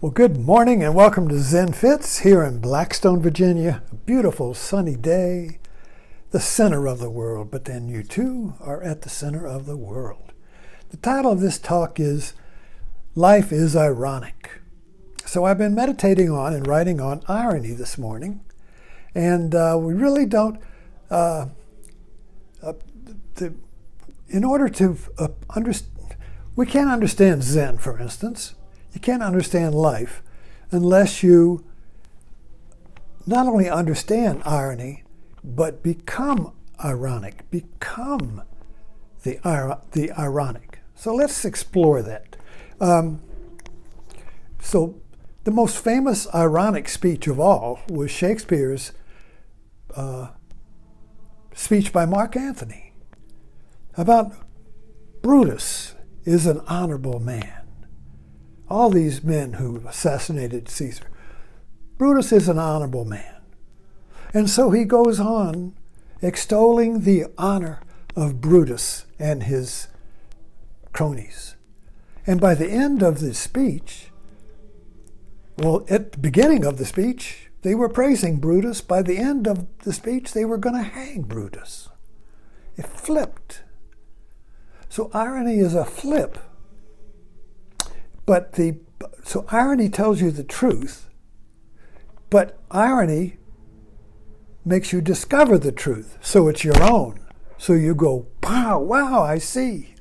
Well, good morning and welcome to Zen Fits here in Blackstone, Virginia. A beautiful sunny day, the center of the world, but then you too are at the center of the world. The title of this talk is Life is Ironic. So I've been meditating on and writing on irony this morning, and we really don't, in order to understand, we can't understand Zen, for instance. You can't understand life unless you not only understand irony, but become ironic, become the ironic. So let's explore that. So the most famous ironic speech of all was Shakespeare's speech by Mark Antony about Brutus is an honorable man. All these men who assassinated Caesar. Brutus is an honorable man. And so he goes on extolling the honor of Brutus and his cronies. And by the end of the speech, well, at the beginning of the speech, they were praising Brutus. By the end of the speech, they were going to hang Brutus. It flipped. So irony is a flip. So irony tells you the truth, but irony makes you discover the truth, so it's your own. So you go, wow, I see.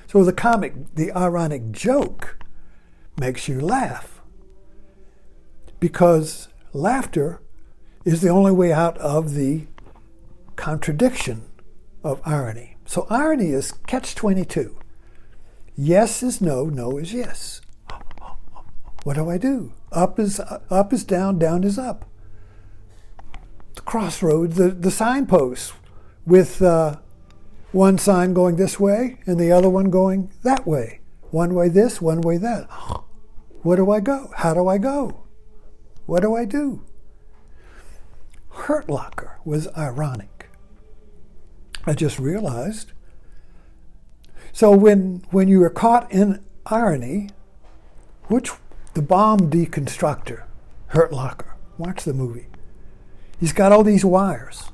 So the ironic joke makes you laugh, because laughter is the only way out of the contradiction of irony. So irony is catch-22. Yes is no, no is yes. What do I do? Up is down, down is up. The crossroads, the signposts with one sign going this way and the other one going that way. One way this, one way that. Where do I go? How do I go? What do I do? Hurt Locker was ironic. I just realized. So when you are caught in irony, the bomb deconstructor, Hurt Locker, watch the movie. He's got all these wires.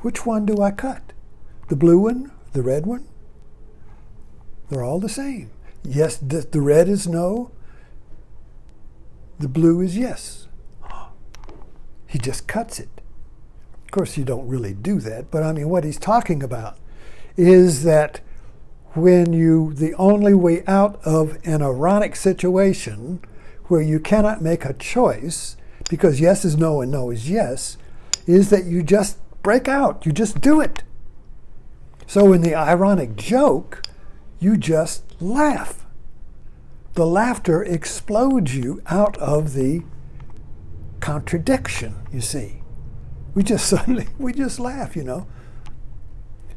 Which one do I cut? The blue one? The red one? They're all the same. Yes, the red is no. The blue is yes. He just cuts it. Of course, you don't really do that, but I mean, what he's talking about is that the only way out of an ironic situation where you cannot make a choice, because yes is no and no is yes, is that you just break out, you just do it. So in the ironic joke, you just laugh. The laughter explodes you out of the contradiction, you see. We just laugh,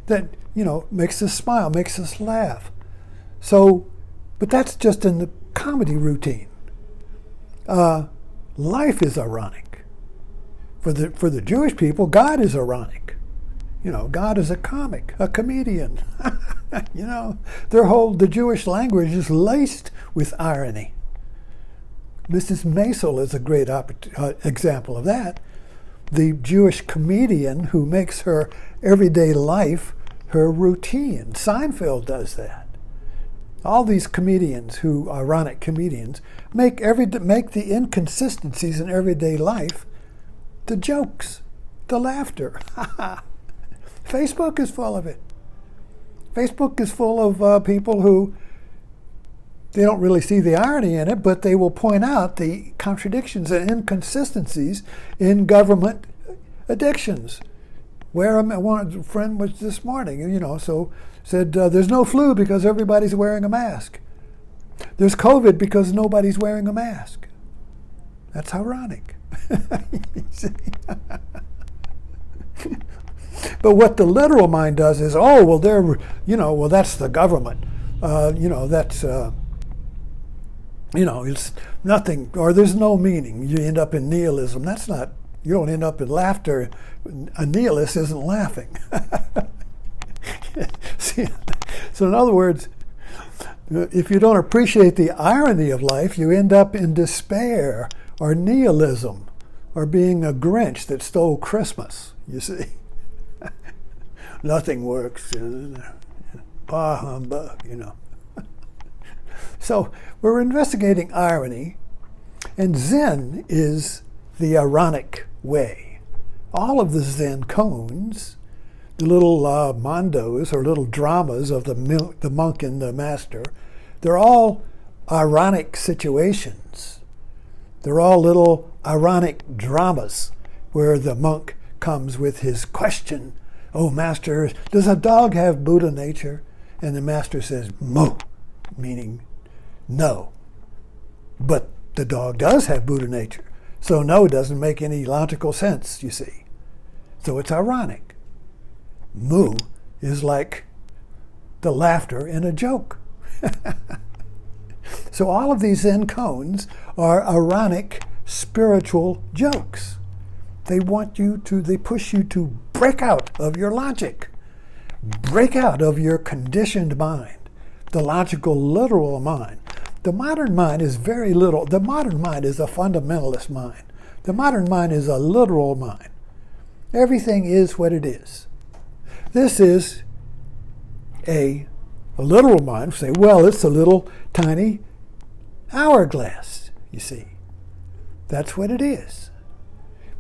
That, makes us smile, makes us laugh. So, but that's just in the comedy routine. Life is ironic. For the Jewish people, God is ironic. God is a comic, a comedian. The Jewish language is laced with irony. Mrs. Maisel is a great example of that. The Jewish comedian who makes her everyday life her routine. Seinfeld does that. All these comedians ironic comedians, make the inconsistencies in everyday life the jokes, the laughter. Facebook is full of it. Facebook is full of people who, they don't really see the irony in it, but they will point out the contradictions and inconsistencies in government addictions. One friend was this morning, so said there's no flu because everybody's wearing a mask. There's COVID because nobody's wearing a mask. That's ironic. But what the literal mind does is, that's the government. It's nothing, or there's no meaning. You end up in nihilism. You don't end up in laughter. A nihilist isn't laughing. See, so in other words, If you don't appreciate the irony of life, you end up in despair or nihilism or being a Grinch that stole Christmas, you see. Nothing works. Bah humbug, So we're investigating irony, and Zen is the ironic way. All of the Zen koans, the little mondos or little dramas of the monk and the master, they're all ironic situations. They're all little ironic dramas where the monk comes with his question, "Oh, master, does a dog have Buddha nature?" And the master says, "Mo," meaning no. But the dog does have Buddha nature. So no doesn't make any logical sense, you see. So it's ironic. Moo is like the laughter in a joke. So all of these Zen koans are ironic spiritual jokes. They push you to break out of your logic, break out of your conditioned mind, the logical, literal mind. The modern mind is very little. The modern mind is a fundamentalist mind. The modern mind is a literal mind. Everything is what it is. This is a literal mind. Say, well, it's a little tiny hourglass, you see. That's what it is.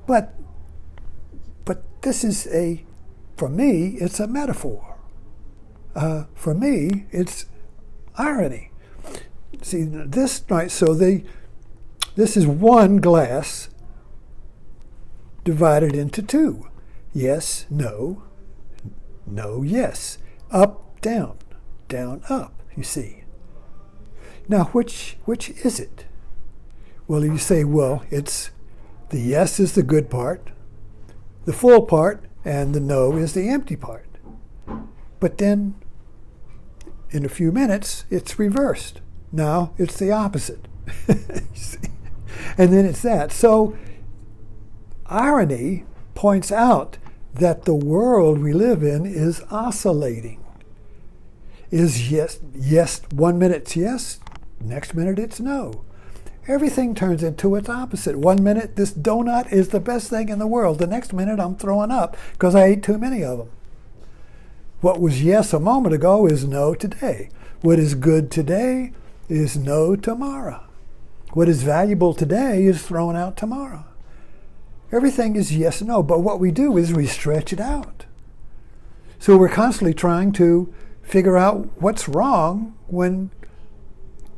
But this is for me, it's a metaphor. For me, it's irony. See, this is one glass divided into two. Yes, no, no, yes. Up, down, down, up, you see. Now, which is it? Well, you say, well, it's the yes is the good part, the full part, and the no is the empty part. But then, in a few minutes, it's reversed. Now it's the opposite. See? And then it's that. So irony points out that the world we live in is oscillating. Is yes, 1 minute it's yes, next minute it's no. Everything turns into its opposite. 1 minute, this donut is the best thing in the world. The next minute, I'm throwing up because I ate too many of them. What was yes a moment ago is no today. What is good today is no tomorrow. What is valuable today is thrown out tomorrow. Everything is yes and no, but what we do is we stretch it out. So we're constantly trying to figure out what's wrong when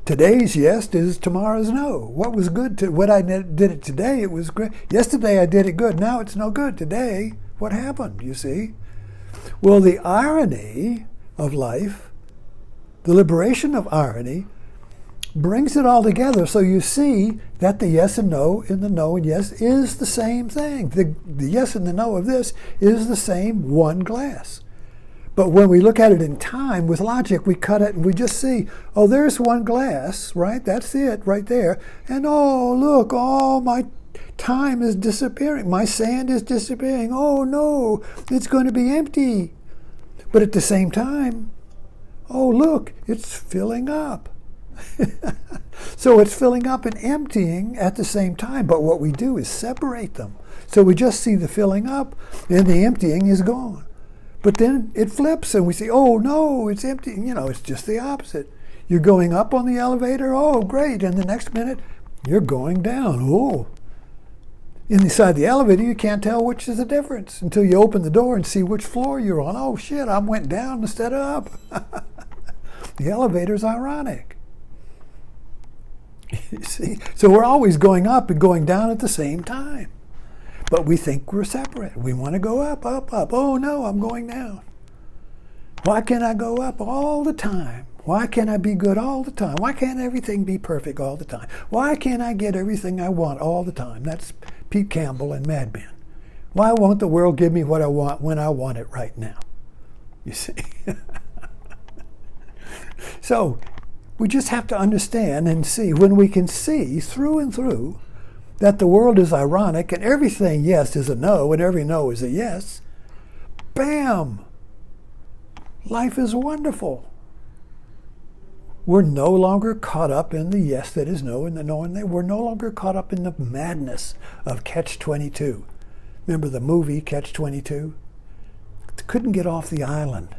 today's yes is tomorrow's no. What was good what I did it today, it was great. Yesterday I did it good, now it's no good. Today, what happened, you see? Well, the irony of life, the liberation of irony, brings it all together so you see that the yes and no in the no and yes is the same thing. The yes and the no of this is the same one glass. But when we look at it in time with logic, we cut it and we just see, oh, there's one glass, right? That's it right there. And oh, look, all my time is disappearing. My sand is disappearing. Oh, no, it's going to be empty. But at the same time, oh, look, it's filling up. So it's filling up and emptying at the same time. But what we do is separate them. So we just see the filling up and the emptying is gone. But then it flips and we see, oh, no, it's empty. It's just the opposite. You're going up on the elevator, oh, great. And the next minute, you're going down. Oh. Inside the elevator, you can't tell which is the difference until you open the door and see which floor you're on. Oh, shit, I went down instead of up. The elevator's ironic. You see? So we're always going up and going down at the same time. But we think we're separate. We want to go up, up, up. Oh, no, I'm going down. Why can't I go up all the time? Why can't I be good all the time? Why can't everything be perfect all the time? Why can't I get everything I want all the time? That's Pete Campbell and Mad Men. Why won't the world give me what I want when I want it right now? You see? So we just have to understand and see. When we can see through and through that the world is ironic and everything yes is a no and every no is a yes, bam! Life is wonderful. We're no longer caught up in the yes that is no and the no and they. We're no longer caught up in the madness of Catch-22. Remember the movie Catch-22? They couldn't get off the island.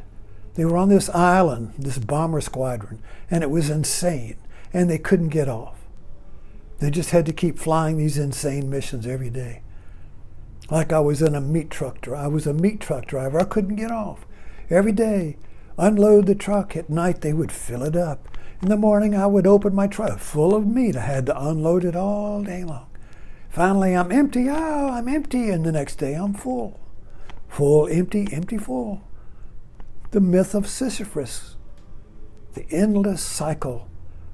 They were on this island, this bomber squadron, and it was insane, and they couldn't get off. They just had to keep flying these insane missions every day. Like I was in a meat truck driver. I was a meat truck driver. I couldn't get off. Every day, unload the truck. At night, they would fill it up. In the morning, I would open my truck full of meat. I had to unload it all day long. Finally, I'm empty. Oh, I'm empty. And the next day, I'm full. Full, empty, empty, full. The myth of Sisyphus. The endless cycle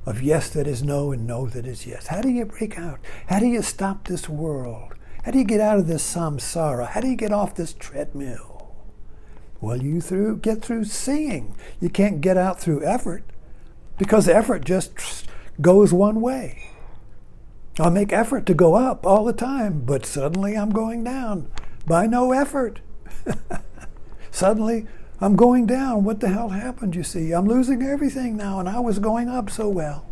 of yes that is no and no that is yes. How do you break out? How do you stop this world? How do you get out of this samsara? How do you get off this treadmill? Well, you get through seeing. You can't get out through effort, because effort just goes one way. I make effort to go up all the time, but suddenly I'm going down by no effort. Suddenly I'm going down. What the hell happened, you see? I'm losing everything now, and I was going up so well.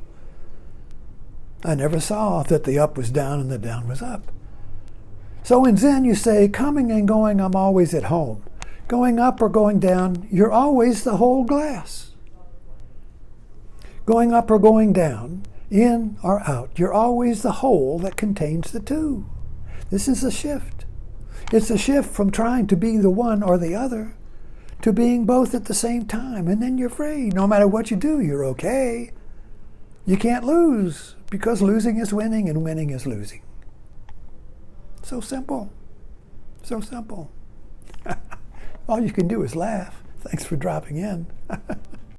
I never saw that the up was down and the down was up. So in Zen, you say, coming and going, I'm always at home. Going up or going down, you're always the whole glass. Going up or going down, in or out, you're always the whole that contains the two. This is a shift. It's a shift from trying to be the one or the other to being both at the same time, and then you're free. No matter what you do, you're okay. You can't lose, because losing is winning and winning is losing. So simple. So simple. All you can do is laugh. Thanks for dropping in.